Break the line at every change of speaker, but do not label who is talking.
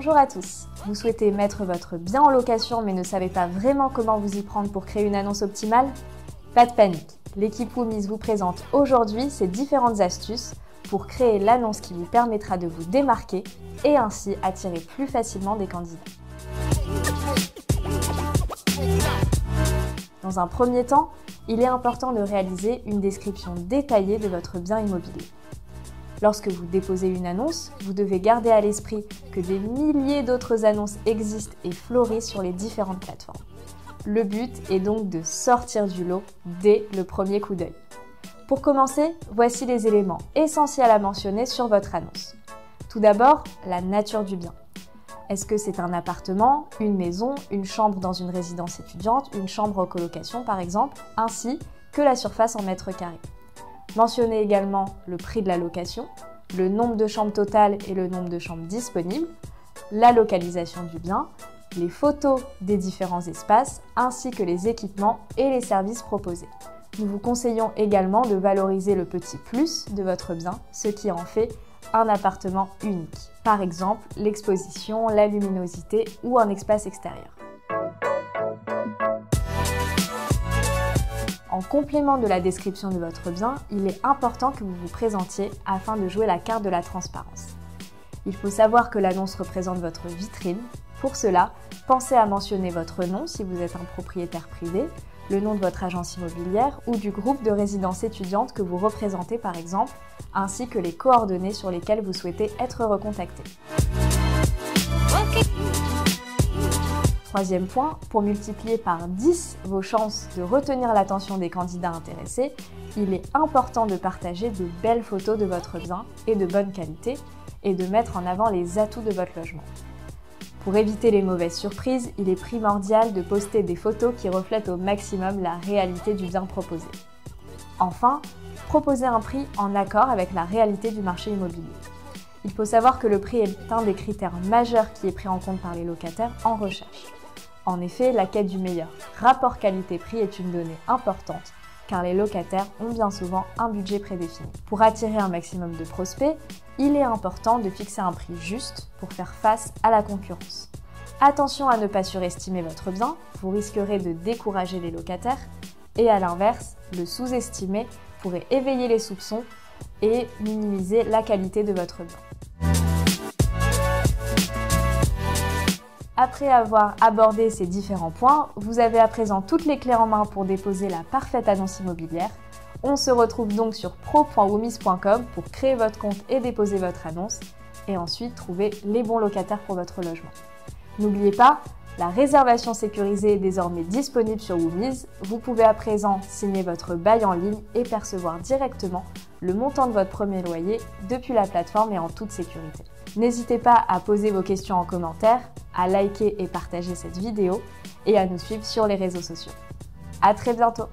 Bonjour à tous. Vous souhaitez mettre votre bien en location mais ne savez pas vraiment comment vous y prendre pour créer une annonce optimale? Pas de panique. L'équipe Woomise vous présente aujourd'hui ces différentes astuces pour créer l'annonce qui vous permettra de vous démarquer et ainsi attirer plus facilement des candidats. Dans un premier temps, il est important de réaliser une description détaillée de votre bien immobilier. Lorsque vous déposez une annonce, vous devez garder à l'esprit que des milliers d'autres annonces existent et fleurissent sur les différentes plateformes. Le but est donc de sortir du lot dès le premier coup d'œil. Pour commencer, voici les éléments essentiels à mentionner sur votre annonce. Tout d'abord, la nature du bien. Est-ce que c'est un appartement, une maison, une chambre dans une résidence étudiante, une chambre en colocation par exemple, ainsi que la surface en mètres carrés. Mentionnez également le prix de la location, le nombre de chambres totales et le nombre de chambres disponibles, la localisation du bien, les photos des différents espaces, ainsi que les équipements et les services proposés. Nous vous conseillons également de valoriser le petit plus de votre bien, ce qui en fait un appartement unique. Par exemple, l'exposition, la luminosité ou un espace extérieur. En complément de la description de votre bien, il est important que vous vous présentiez afin de jouer la carte de la transparence. Il faut savoir que l'annonce représente votre vitrine. Pour cela, pensez à mentionner votre nom si vous êtes un propriétaire privé, le nom de votre agence immobilière ou du groupe de résidences étudiantes que vous représentez par exemple, ainsi que les coordonnées sur lesquelles vous souhaitez être recontacté. Troisième point, pour multiplier par 10 vos chances de retenir l'attention des candidats intéressés, il est important de partager de belles photos de votre bien et de bonne qualité et de mettre en avant les atouts de votre logement. Pour éviter les mauvaises surprises, il est primordial de poster des photos qui reflètent au maximum la réalité du bien proposé. Enfin, proposez un prix en accord avec la réalité du marché immobilier. Il faut savoir que le prix est un des critères majeurs qui est pris en compte par les locataires en recherche. En effet, la quête du meilleur rapport qualité-prix est une donnée importante car les locataires ont bien souvent un budget prédéfini. Pour attirer un maximum de prospects, il est important de fixer un prix juste pour faire face à la concurrence. Attention à ne pas surestimer votre bien, vous risquerez de décourager les locataires et à l'inverse, le sous-estimer pourrait éveiller les soupçons et minimiser la qualité de votre bien. Après avoir abordé ces différents points, vous avez à présent toutes les clés en main pour déposer la parfaite annonce immobilière. On se retrouve donc sur pro.woomise.com pour créer votre compte et déposer votre annonce et ensuite trouver les bons locataires pour votre logement. N'oubliez pas, la réservation sécurisée est désormais disponible sur Woomise. Vous pouvez à présent signer votre bail en ligne et percevoir directement le montant de votre premier loyer depuis la plateforme et en toute sécurité. N'hésitez pas à poser vos questions en commentaire, à liker et partager cette vidéo et à nous suivre sur les réseaux sociaux. À très bientôt!